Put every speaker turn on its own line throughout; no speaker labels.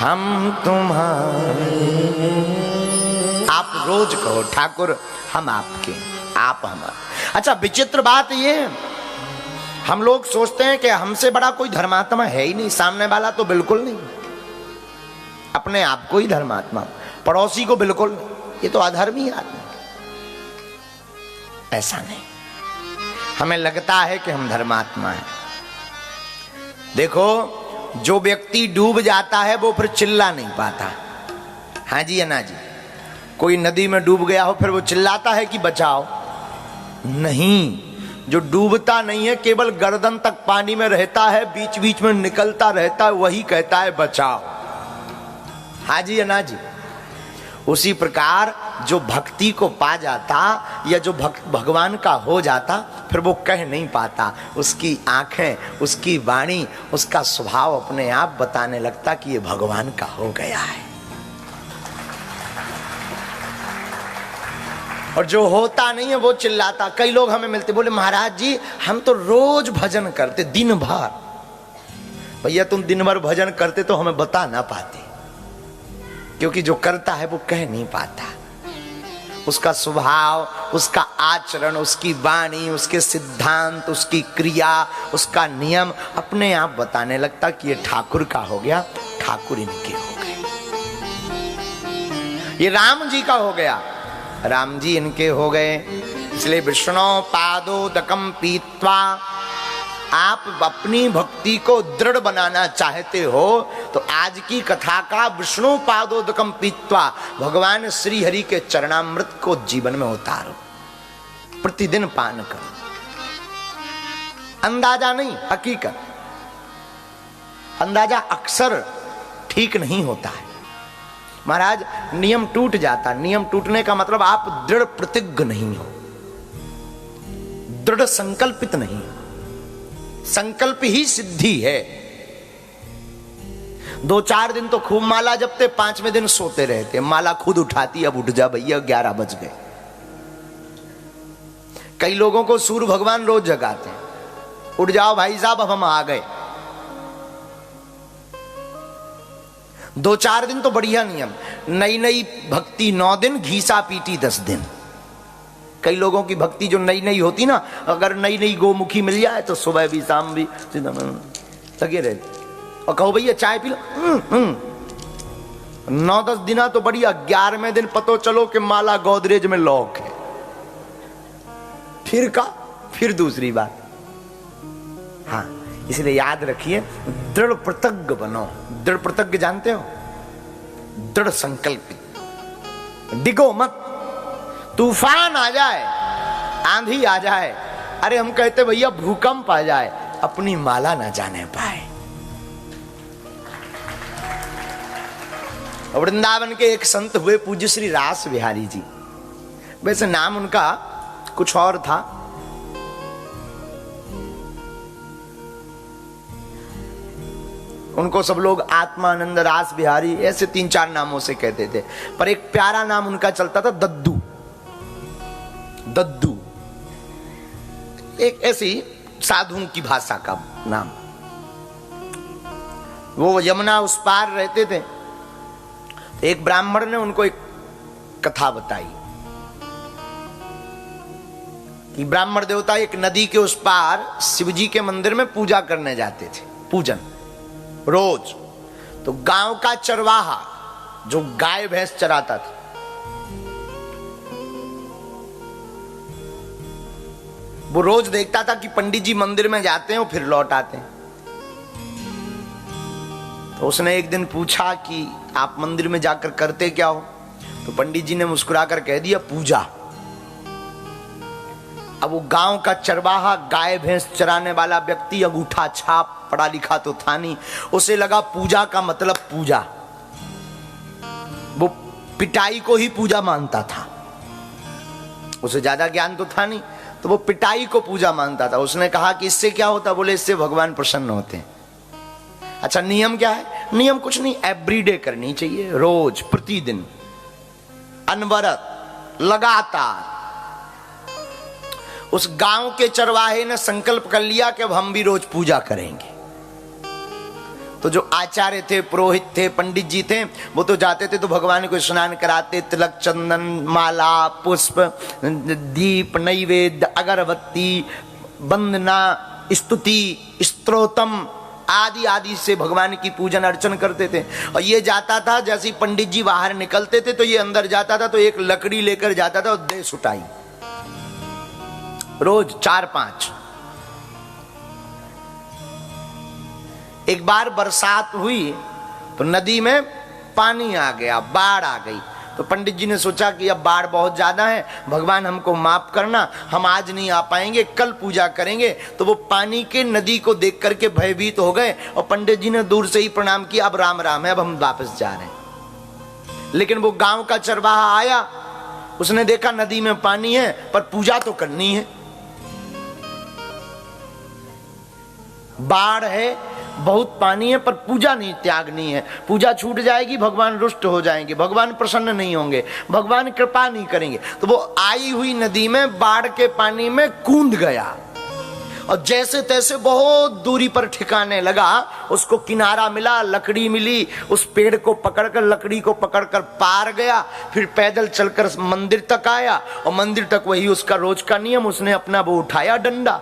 हम तुम्हारे। आप रोज कहो ठाकुर हम आपके, आप हमारे। अच्छा विचित्र बात ये, हम लोग सोचते हैं कि हमसे बड़ा कोई धर्मात्मा है ही नहीं, सामने वाला तो बिल्कुल नहीं, अपने आप को ही धर्मात्मा, पड़ोसी को बिल्कुल नहीं, ये तो अधर्मी आदमी। ऐसा नहीं, हमें लगता है कि हम धर्मात्मा हैं। देखो जो व्यक्ति डूब जाता है वो फिर चिल्ला नहीं पाता। हाँ जी अन्ना जी, कोई नदी में डूब गया हो फिर वो चिल्लाता है कि बचाओ? नहीं, जो डूबता नहीं है, केवल गर्दन तक पानी में रहता है, बीच बीच में निकलता रहता है, वही कहता है बचाओ। हाँ जी अन्ना जी। उसी प्रकार जो भक्ति को पा जाता या जो भगवान का हो जाता, फिर वो कह नहीं पाता, उसकी आंखें, उसकी वाणी, उसका स्वभाव अपने आप बताने लगता कि ये भगवान का हो गया है। और जो होता नहीं है वो चिल्लाता। कई लोग हमें मिलते, बोले महाराज जी हम तो रोज भजन करते दिन भर। भैया तुम दिन भर भजन करते तो हमें बता ना पाते, क्योंकि जो करता है वो कह नहीं पाता। उसका स्वभाव, उसका आचरण, उसकी वाणी, उसके सिद्धांत, उसकी क्रिया, उसका नियम अपने आप बताने लगता कि ये ठाकुर का हो गया, ठाकुर इनके हो गए, ये राम जी का हो गया, राम जी इनके हो गए। इसलिए विष्णु पादोदकम पीत्वा, आप अपनी भक्ति को दृढ़ बनाना चाहते हो तो आज की कथा का विष्णु पादोदकम पीत्वा, भगवान श्री हरि के चरणामृत को जीवन में उतारो, प्रतिदिन पान करो। अंदाजा नहीं, हकीकत। अंदाजा अक्सर ठीक नहीं होता है महाराज, नियम टूट जाता। नियम टूटने का मतलब आप दृढ़ प्रतिज्ञ नहीं हो, दृढ़ संकल्पित नहीं हो। संकल्प ही सिद्धि है। 2-4 दिन तो खूब माला जपते, 5वें दिन सोते रहते, माला खुद उठाती, अब उठ जा भैया 11 बज गए। कई लोगों को सूर्य भगवान रोज जगाते हैं, उठ जाओ भाई साहब अब हम आ गए। 2-4 दिन तो बढ़िया नियम, नई नई भक्ति 9 दिन, घीसा पीटी 10 दिन। कई लोगों की भक्ति जो नई नई होती ना, अगर नई नई गोमुखी मिल जाए तो सुबह भी शाम भी लगे रहते, और कहो भैया चाय पी लो, 9-10 दिना तो बढ़िया, 11वें दिन पतो चलो कि माला गोदरेज में लॉक है। फिर दूसरी बात। हाँ, इसलिए याद रखिए, दृढ़ प्रतिज्ञ बनो। दृढ़ प्रतिज्ञ जानते हो? दृढ़ संकल्पित। डिगो मत, तूफान आ जाए, आंधी आ जाए, अरे हम कहते भैया भूकंप आ जाए, अपनी माला ना जाने पाए। वृंदावन के एक संत हुए पूज्य श्री रास बिहारी जी। वैसे नाम उनका कुछ और था, उनको सब लोग आत्मानंद, रास बिहारी, ऐसे 3-4 नामों से कहते थे, पर एक प्यारा नाम उनका चलता था, दद्दू। दद्दू एक ऐसी साधुओं की भाषा का नाम। वो यमुना उस पार रहते थे। एक ब्राह्मण ने उनको एक कथा बताई कि ब्राह्मण देवता एक नदी के उस पार शिवजी के मंदिर में पूजा करने जाते थे, पूजन रोज। तो गांव का चरवाहा जो गाय भैंस चराता था, वो रोज देखता था कि पंडित जी मंदिर में जाते हैं और फिर लौट आते हैं। तो उसने एक दिन पूछा कि आप मंदिर में जाकर करते क्या हो? तो पंडित जी ने मुस्कुराकर कह दिया, पूजा। अब वो गांव का चरवाहा, गाय भैंस चराने वाला व्यक्ति, अंगूठा छाप, पढ़ा लिखा तो था नहीं, उसे लगा पूजा का मतलब पूजा। वो पिटाई को ही पूजा मानता था, उसे ज्यादा ज्ञान तो था नहीं, तो वो पिटाई को पूजा मानता था। उसने कहा कि इससे क्या होता? बोले इससे भगवान प्रसन्न होते हैं। अच्छा नियम क्या है? नियम कुछ नहीं, एवरीडे करनी चाहिए, रोज, प्रतिदिन, अनवरत, लगातार। उस गांव के चरवाहे ने संकल्प कर लिया कि अब हम भी रोज पूजा करेंगे। तो जो आचार्य थे, पुरोहित थे, पंडित जी थे, वो तो जाते थे तो भगवान को स्नान कराते, तिलक, चंदन, माला, पुष्प, दीप, नैवेद्य, अगरबत्ती, वंदना, स्तुति, स्तोत्रम आदि आदि से भगवान की पूजन अर्चन करते थे। और ये जाता था, जैसे ही पंडित जी बाहर निकलते थे तो ये अंदर जाता था, तो एक लकड़ी लेकर जाता था और दे सुटाई, रोज 4-5। एक बार बरसात हुई तो नदी में पानी आ गया, बाढ़ आ गई। तो पंडित जी ने सोचा कि अब बाढ़ बहुत ज्यादा है, भगवान हमको माफ करना, हम आज नहीं आ पाएंगे, कल पूजा करेंगे। तो वो पानी के नदी को देख करके भयभीत हो गए और पंडित जी ने दूर से ही प्रणाम किया, अब राम राम है, अब हम वापस जा रहे हैं। लेकिन वो गांव का चरवाहा आया, उसने देखा नदी में पानी है पर पूजा तो करनी है, बाढ़ है, बहुत पानी है, पर पूजा नहीं त्यागनी है, पूजा छूट जाएगी, भगवान रुष्ट हो जाएंगे, भगवान प्रसन्न नहीं होंगे, भगवान कृपा नहीं करेंगे। तो वो आई हुई नदी में बाढ़ के पानी में कूद गया और जैसे तैसे बहुत दूरी पर ठिकाने लगा। उसको किनारा मिला, लकड़ी मिली, उस पेड़ को पकड़कर, लकड़ी को पकड़कर पार गया, फिर पैदल चलकर मंदिर तक आया और मंदिर तक वही उसका रोज का नियम, उसने अपना वो उठाया डंडा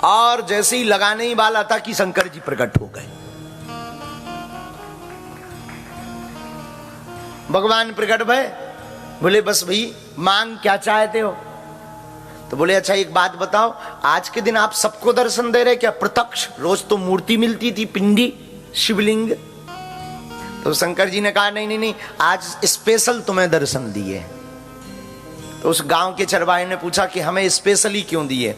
और जैसे ही लगाने ही वाला था कि शंकर जी प्रकट हो गए। भगवान प्रकट भय, बोले बस भाई मांग क्या चाहते हो? तो बोले अच्छा एक बात बताओ, आज के दिन आप सबको दर्शन दे रहे क्या प्रत्यक्ष? रोज तो मूर्ति मिलती थी, पिंडी, शिवलिंग। तो शंकर जी ने कहा नहीं नहीं नहीं, आज स्पेशल तुम्हें दर्शन दिए। तो उस गांव के चरवाहे ने पूछा कि हमें स्पेशली क्यों दिए?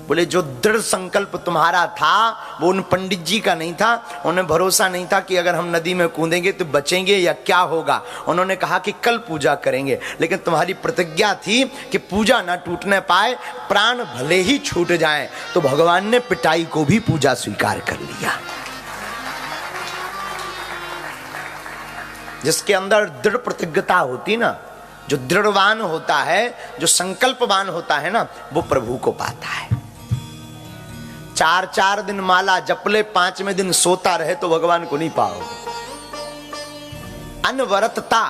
बोले जो दृढ़ संकल्प तुम्हारा था वो उन पंडित जी का नहीं था, उन्हें भरोसा नहीं था कि अगर हम नदी में कूदेंगे तो बचेंगे या क्या होगा। उन्होंने कहा कि कल पूजा करेंगे, लेकिन तुम्हारी प्रतिज्ञा थी कि पूजा ना टूटने पाए, प्राण भले ही छूट जाएं। तो भगवान ने पिटाई को भी पूजा स्वीकार कर लिया। जिसके अंदर दृढ़ प्रतिज्ञता होती ना, जो दृढ़वान होता है, जो संकल्पवान होता है ना, वो प्रभु को पाता है। 4-4 दिन माला जप ले, 5वें दिन सोता रहे तो भगवान को नहीं पाओगे। अनवरतता,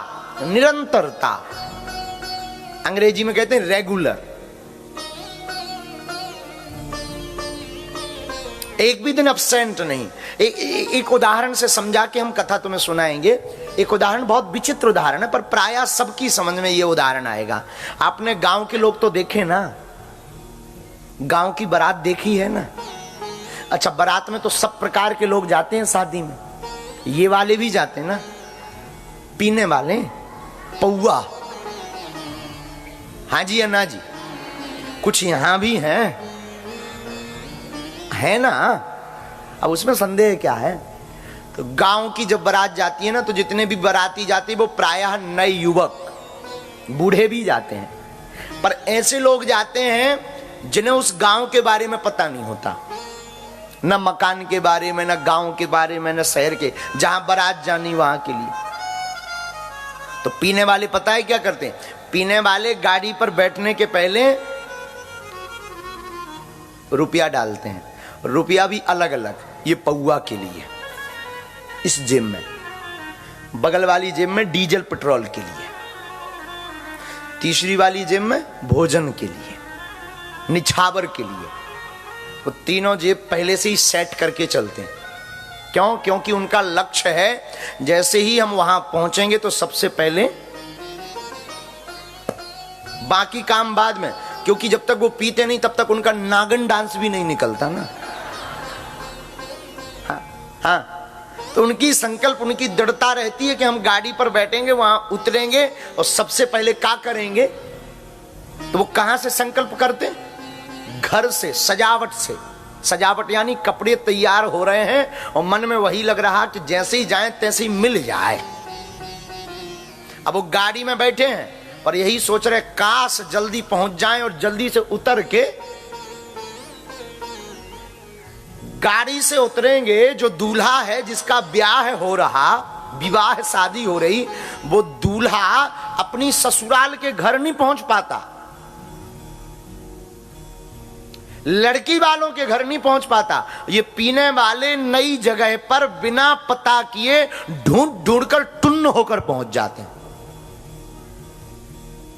निरंतरता, अंग्रेजी में कहते हैं रेगुलर। एक भी दिन अब्सेंट नहीं। एक उदाहरण से समझा के हम कथा तुम्हें सुनाएंगे। एक उदाहरण, बहुत विचित्र उदाहरण है, पर प्रायः सबकी समझ में ये उदाहरण आएगा। आपने गांव के लोग तो देखे ना, गांव की बारात देखी है ना। अच्छा, बारात में तो सब प्रकार के लोग जाते हैं शादी में, ये वाले भी जाते हैं ना, पीने वाले, पौआ, हाँ जी या ना जी, कुछ यहां भी हैं, है ना। अब उसमें संदेह क्या है? तो गांव की जब बारात जाती है ना, तो जितने भी बाराती जाती है वो प्रायः नए युवक, बूढ़े भी जाते हैं, पर ऐसे लोग जाते हैं जिन्हें उस गांव के बारे में पता नहीं होता, न मकान के बारे में, न गांव के बारे में, न शहर के, जहां बारात जानी वहां के लिए। तो पीने वाले पता है क्या करते हैं? पीने वाले गाड़ी पर बैठने के पहले रुपया डालते हैं, रुपया भी अलग अलग, ये पौआ के लिए इस जेब में, बगल वाली जेब में डीजल पेट्रोल के लिए, तीसरी वाली जेब में भोजन के लिए, निछावर के लिए। वो तीनों जेब पहले से ही सेट करके चलते हैं। क्यों? क्योंकि उनका लक्ष्य है जैसे ही हम वहां पहुंचेंगे तो सबसे पहले, बाकी काम बाद में, क्योंकि जब तक वो पीते नहीं तब तक उनका नागन डांस भी नहीं निकलता ना। हाँ, तो उनकी संकल्प, उनकी दृढ़ता रहती है कि हम गाड़ी पर बैठेंगे, वहां उतरेंगे और सबसे पहले क्या करेंगे। तो वो कहां से संकल्प करते? घर से, सजावट से। सजावट यानी कपड़े तैयार हो रहे हैं और मन में वही लग रहा कि जैसे ही जाएं तैसे ही मिल जाए। अब वो गाड़ी में बैठे हैं और यही सोच रहे काश जल्दी पहुंच जाएं और जल्दी से उतर के गाड़ी से उतरेंगे। जो दूल्हा है, जिसका ब्याह हो रहा, विवाह शादी हो रही, वो दूल्हा अपनी ससुराल के घर नहीं पहुंच पाता। लड़की वालों के घर नहीं पहुंच पाता, ये पीने वाले नई जगह पर बिना पता किए ढूंढ ढूंढ कर टुन्न होकर पहुंच जाते हैं।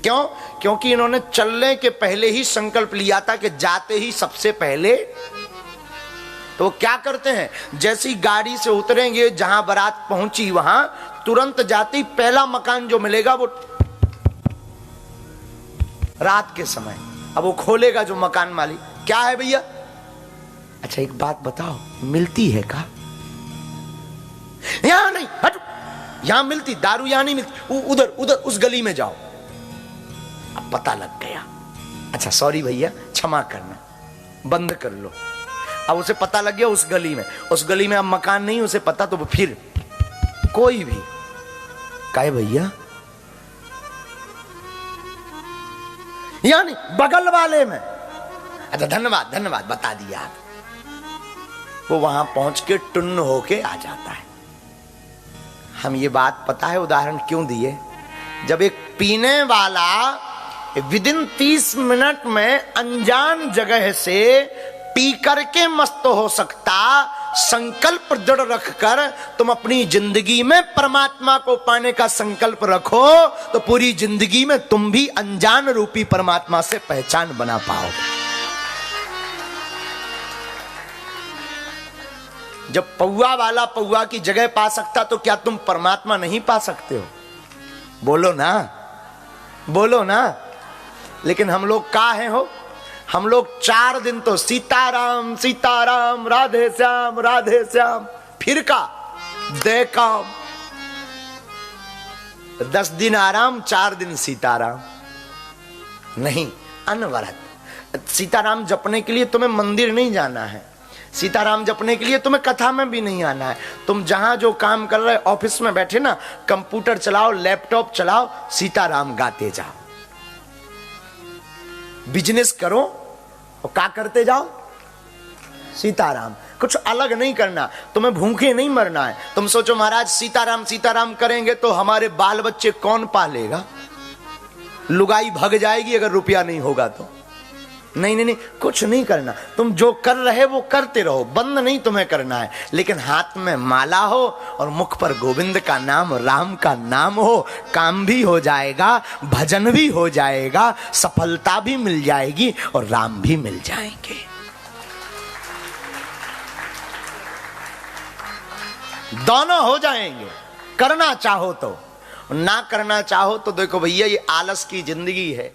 क्यों? क्योंकि इन्होंने चलने के पहले ही संकल्प लिया था कि जाते ही सबसे पहले। तो क्या करते हैं, जैसी गाड़ी से उतरेंगे, जहां बारात पहुंची वहां तुरंत जाते ही पहला मकान जो मिलेगा वो रात के समय, अब वो खोलेगा जो मकान मालिक, क्या है भैया? अच्छा एक बात बताओ, मिलती है का? यहां नहीं, हट, यहां मिलती दारू, यहां नहीं मिलती, उधर उधर उस गली में जाओ। अब पता लग गया, अच्छा सॉरी भैया क्षमा करना, बंद कर लो। अब उसे पता लग गया उस गली में अब मकान नहीं, उसे पता, तो फिर कोई भी कहे भैया यानी बगल वाले में, अच्छा धन्यवाद धन्यवाद बता दिया आप, वो वहां पहुंच के टुन्न होके आ जाता है। हम ये बात पता है उदाहरण क्यों दिए, जब एक पीने वाला विदिन 30 मिनट में अनजान जगह से पी करके मस्त हो सकता, संकल्प दृढ़ रखकर तुम अपनी जिंदगी में परमात्मा को पाने का संकल्प रखो तो पूरी जिंदगी में तुम भी अनजान रूपी परमात्मा से पहचान बना पाओगे। जब पौआ वाला पौआ की जगह पा सकता तो क्या तुम परमात्मा नहीं पा सकते हो? बोलो ना, बोलो ना। लेकिन हम लोग का है हो, हम लोग 4 दिन तो सीताराम सीताराम, राधे श्याम, फिर का दे काम, 10 दिन आराम, 4 दिन सीताराम। नहीं, अनवरत सीताराम जपने के लिए तुम्हें मंदिर नहीं जाना है, सीताराम जपने के लिए तुम्हें कथा में भी नहीं आना है। तुम जहां जो काम कर रहे, ऑफिस में बैठे ना, कंप्यूटर चलाओ, लैपटॉप चलाओ, सीताराम गाते जाओ। बिजनेस करो और क्या करते जाओ, सीताराम। कुछ अलग नहीं करना, तुम्हें भूखे नहीं मरना है। तुम सोचो महाराज सीताराम सीताराम करेंगे तो हमारे बाल बच्चे कौन पालेगा, लुगाई भग जाएगी अगर रुपया नहीं होगा तो। नहीं नहीं नहीं, कुछ नहीं करना, तुम जो कर रहे वो करते रहो, बंद नहीं तुम्हें करना है। लेकिन हाथ में माला हो और मुख पर गोविंद का नाम, राम का नाम हो, काम भी हो जाएगा, भजन भी हो जाएगा, सफलता भी मिल जाएगी और राम भी मिल जाएंगे। दोनों हो जाएंगे, करना चाहो तो, ना करना चाहो तो। देखो भैया ये आलस की जिंदगी है।